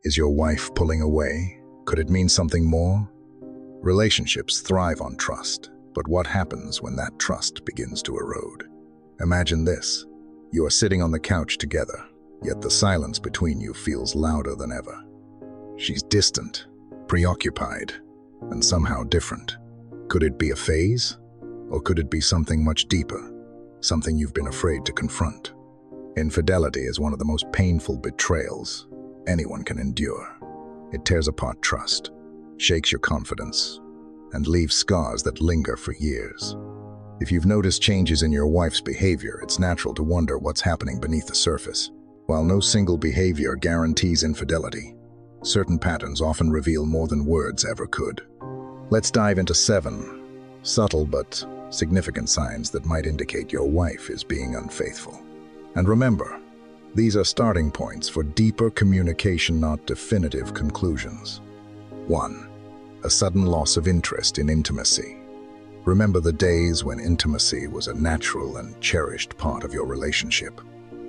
Is your wife pulling away? Could it mean something more? Relationships thrive on trust, but what happens when that trust begins to erode? Imagine this. You are sitting on the couch together, yet the silence between you feels louder than ever. She's distant, preoccupied, and somehow different. Could it be a phase? Or could it be something much deeper, something you've been afraid to confront? Infidelity is one of the most painful betrayals anyone can endure. It tears apart trust, shakes your confidence, and leaves scars that linger for years. If you've noticed changes in your wife's behavior, it's natural to wonder what's happening beneath the surface. While no single behavior guarantees infidelity, certain patterns often reveal more than words ever could. Let's dive into 7 subtle but significant signs that might indicate your wife is being unfaithful. And remember, these are starting points for deeper communication, not definitive conclusions. 1. A sudden loss of interest in intimacy. Remember the days when intimacy was a natural and cherished part of your relationship,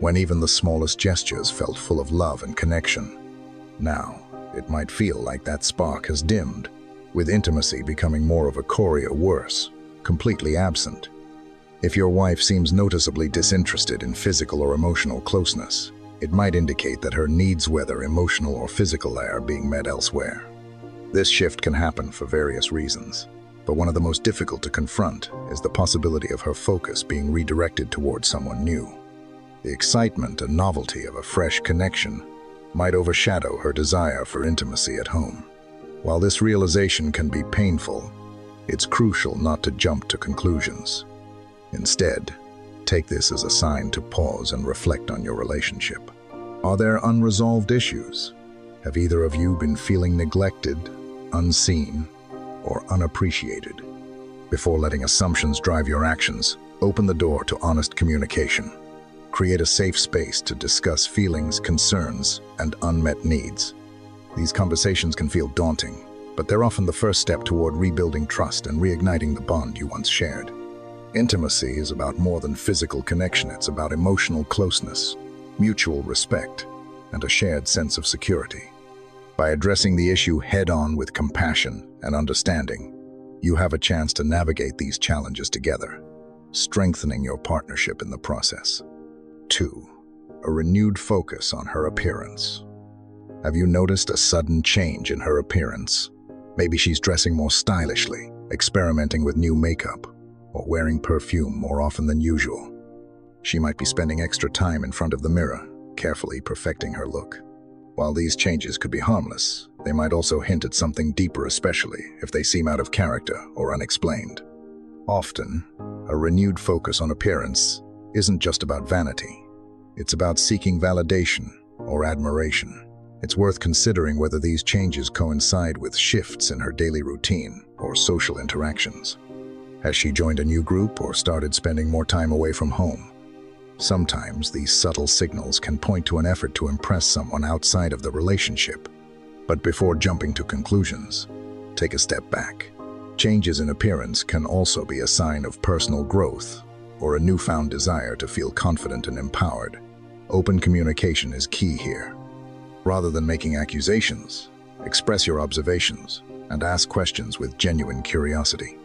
when even the smallest gestures felt full of love and connection. Now, it might feel like that spark has dimmed, with intimacy becoming more of a chore or worse, completely absent. If your wife seems noticeably disinterested in physical or emotional closeness, it might indicate that her needs, whether emotional or physical, are being met elsewhere. This shift can happen for various reasons, but one of the most difficult to confront is the possibility of her focus being redirected towards someone new. The excitement and novelty of a fresh connection might overshadow her desire for intimacy at home. While this realization can be painful, it's crucial not to jump to conclusions. Instead, take this as a sign to pause and reflect on your relationship. Are there unresolved issues? Have either of you been feeling neglected, unseen, or unappreciated? Before letting assumptions drive your actions, open the door to honest communication. Create a safe space to discuss feelings, concerns, and unmet needs. These conversations can feel daunting, but they're often the first step toward rebuilding trust and reigniting the bond you once shared. Intimacy is about more than physical connection. It's about emotional closeness, mutual respect, and a shared sense of security. By addressing the issue head-on with compassion and understanding, you have a chance to navigate these challenges together, strengthening your partnership in the process. 2. A renewed focus on her appearance. Have you noticed a sudden change in her appearance? Maybe she's dressing more stylishly, experimenting with new makeup, or wearing perfume more often than usual. She might be spending extra time in front of the mirror, carefully perfecting her look. While these changes could be harmless, they might also hint at something deeper, especially if they seem out of character or unexplained. Often, a renewed focus on appearance isn't just about vanity. It's about seeking validation or admiration. It's worth considering whether these changes coincide with shifts in her daily routine or social interactions. Has she joined a new group or started spending more time away from home? Sometimes these subtle signals can point to an effort to impress someone outside of the relationship. But before jumping to conclusions, take a step back. Changes in appearance can also be a sign of personal growth or a newfound desire to feel confident and empowered. Open communication is key here. Rather than making accusations, express your observations and ask questions with genuine curiosity.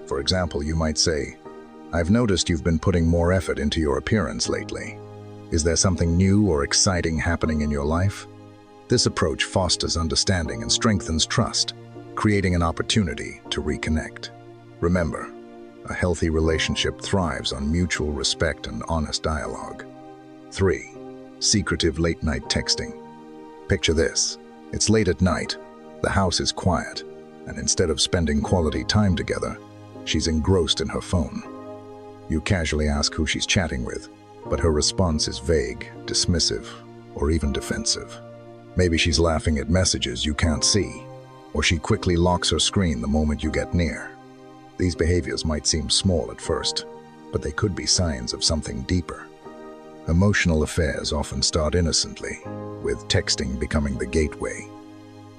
For example, you might say, "I've noticed you've been putting more effort into your appearance lately. Is there something new or exciting happening in your life?" This approach fosters understanding and strengthens trust, creating an opportunity to reconnect. Remember, a healthy relationship thrives on mutual respect and honest dialogue. 3. Secretive late-night texting. Picture this. It's late at night, the house is quiet, and instead of spending quality time together, she's engrossed in her phone. You casually ask who she's chatting with, but her response is vague, dismissive, or even defensive. Maybe she's laughing at messages you can't see, or she quickly locks her screen the moment you get near. These behaviors might seem small at first, but they could be signs of something deeper. Emotional affairs often start innocently, with texting becoming the gateway.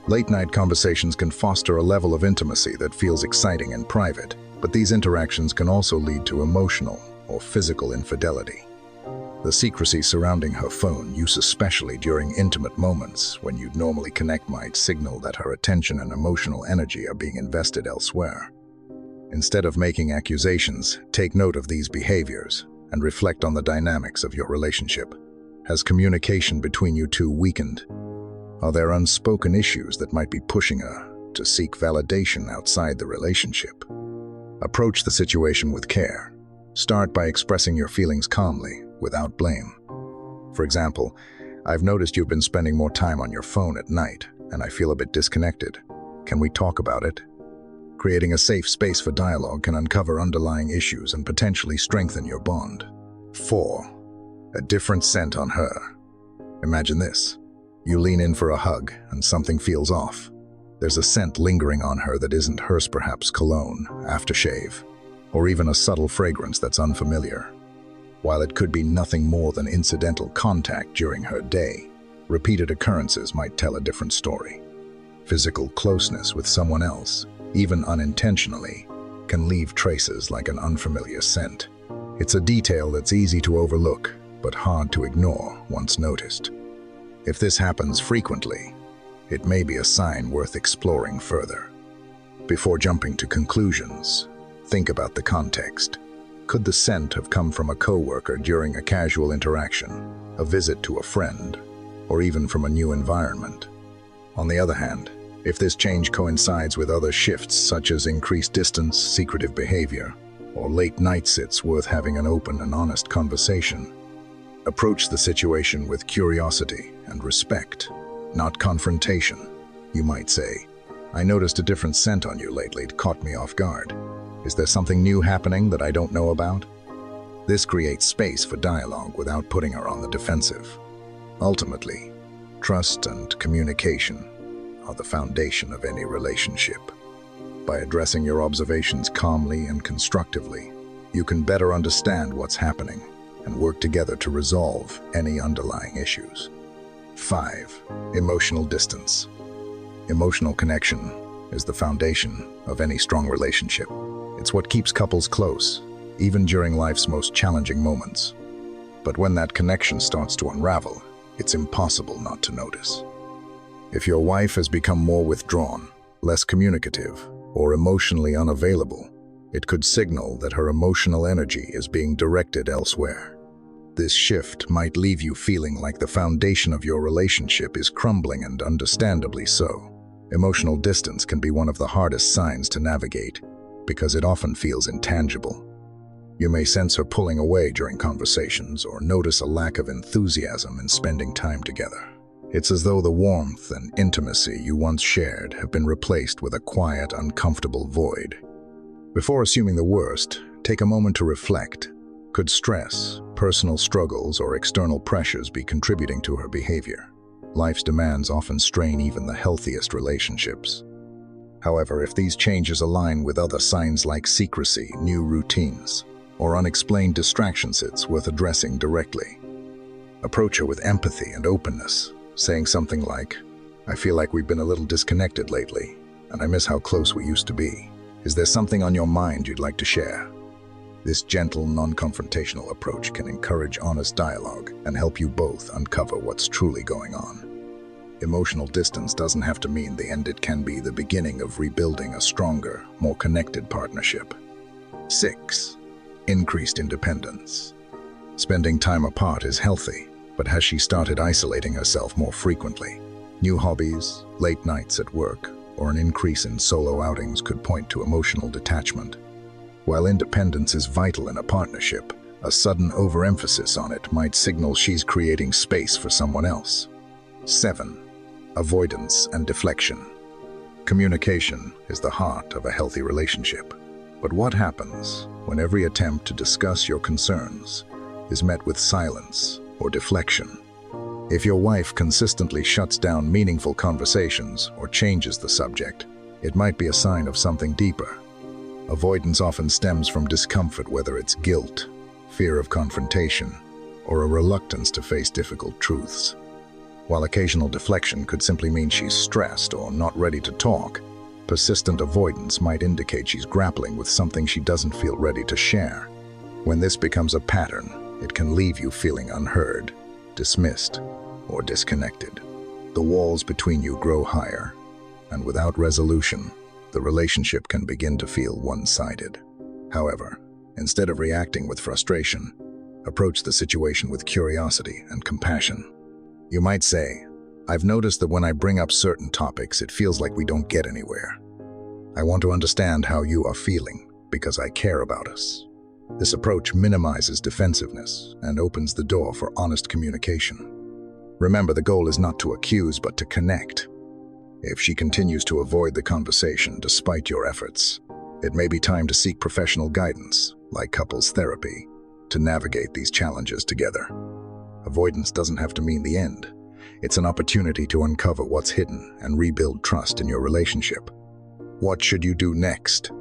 Late-night conversations can foster a level of intimacy that feels exciting and private, but these interactions can also lead to emotional or physical infidelity. The secrecy surrounding her phone use, especially during intimate moments when you'd normally connect, might signal that her attention and emotional energy are being invested elsewhere. Instead of making accusations, take note of these behaviors and reflect on the dynamics of your relationship. Has communication between you two weakened? Are there unspoken issues that might be pushing her to seek validation outside the relationship? Approach the situation with care. Start by expressing your feelings calmly, without blame. For example, "I've noticed you've been spending more time on your phone at night, and I feel a bit disconnected. Can we talk about it?" Creating a safe space for dialogue can uncover underlying issues and potentially strengthen your bond. 4. A different scent on her. Imagine this. You lean in for a hug, and something feels off. There's a scent lingering on her that isn't hers, perhaps cologne, aftershave, or even a subtle fragrance that's unfamiliar. While it could be nothing more than incidental contact during her day, repeated occurrences might tell a different story. Physical closeness with someone else, even unintentionally, can leave traces like an unfamiliar scent. It's a detail that's easy to overlook, but hard to ignore once noticed. If this happens frequently, it may be a sign worth exploring further. Before jumping to conclusions, think about the context. Could the scent have come from a coworker during a casual interaction, a visit to a friend, or even from a new environment? On the other hand, if this change coincides with other shifts such as increased distance, secretive behavior, or late night sits worth having an open and honest conversation, approach the situation with curiosity and respect, not confrontation. You might say, "I noticed a different scent on you lately. It caught me off guard. Is there something new happening that I don't know about?" This creates space for dialogue without putting her on the defensive. Ultimately, trust and communication are the foundation of any relationship. By addressing your observations calmly and constructively, you can better understand what's happening and work together to resolve any underlying issues. 5. Emotional distance. Emotional connection is the foundation of any strong relationship. It's what keeps couples close, even during life's most challenging moments. But when that connection starts to unravel, it's impossible not to notice. If your wife has become more withdrawn, less communicative, or emotionally unavailable, it could signal that her emotional energy is being directed elsewhere. This shift might leave you feeling like the foundation of your relationship is crumbling, and understandably so. Emotional distance can be one of the hardest signs to navigate because it often feels intangible. You may sense her pulling away during conversations or notice a lack of enthusiasm in spending time together. It's as though the warmth and intimacy you once shared have been replaced with a quiet, uncomfortable void. Before assuming the worst, take a moment to reflect. Could stress, personal struggles, or external pressures be contributing to her behavior? Life's demands often strain even the healthiest relationships. However, if these changes align with other signs like secrecy, new routines, or unexplained distractions, it's worth addressing directly. Approach her with empathy and openness, saying something like, "I feel like we've been a little disconnected lately, and I miss how close we used to be. Is there something on your mind you'd like to share?" This gentle, non-confrontational approach can encourage honest dialogue and help you both uncover what's truly going on. Emotional distance doesn't have to mean the end. It can be the beginning of rebuilding a stronger, more connected partnership. 6. Increased independence. Spending time apart is healthy, but has she started isolating herself more frequently? New hobbies, late nights at work, or an increase in solo outings could point to emotional detachment. While independence is vital in a partnership, a sudden overemphasis on it might signal she's creating space for someone else. 7. Avoidance and deflection. Communication is the heart of a healthy relationship. But what happens when every attempt to discuss your concerns is met with silence or deflection? If your wife consistently shuts down meaningful conversations or changes the subject, it might be a sign of something deeper. Avoidance often stems from discomfort, whether it's guilt, fear of confrontation, or a reluctance to face difficult truths. While occasional deflection could simply mean she's stressed or not ready to talk, persistent avoidance might indicate she's grappling with something she doesn't feel ready to share. When this becomes a pattern, It can leave you feeling unheard, dismissed, or disconnected. The walls between you grow higher, and without resolution, the relationship can begin to feel one-sided. However, instead of reacting with frustration, approach the situation with curiosity and compassion. You might say, "I've noticed that when I bring up certain topics, it feels like we don't get anywhere. I want to understand how you are feeling because I care about us." This approach minimizes defensiveness and opens the door for honest communication. Remember, the goal is not to accuse, but to connect. If she continues to avoid the conversation despite your efforts, it may be time to seek professional guidance, like couples therapy, to navigate these challenges together. Avoidance doesn't have to mean the end. It's an opportunity to uncover what's hidden and rebuild trust in your relationship. What should you do next?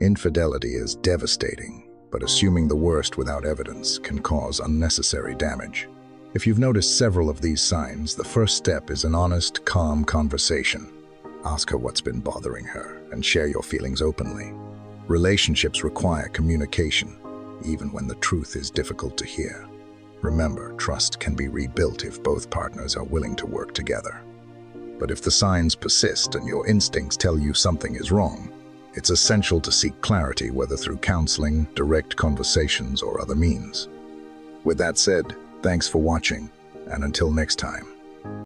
Infidelity is devastating, but assuming the worst without evidence can cause unnecessary damage. If you've noticed several of these signs, the first step is an honest, calm conversation. Ask her what's been bothering her and share your feelings openly. Relationships require communication, even when the truth is difficult to hear. Remember, trust can be rebuilt if both partners are willing to work together. But if the signs persist and your instincts tell you something is wrong, it's essential to seek clarity, whether through counseling, direct conversations, or other means. With that said, thanks for watching, and until next time.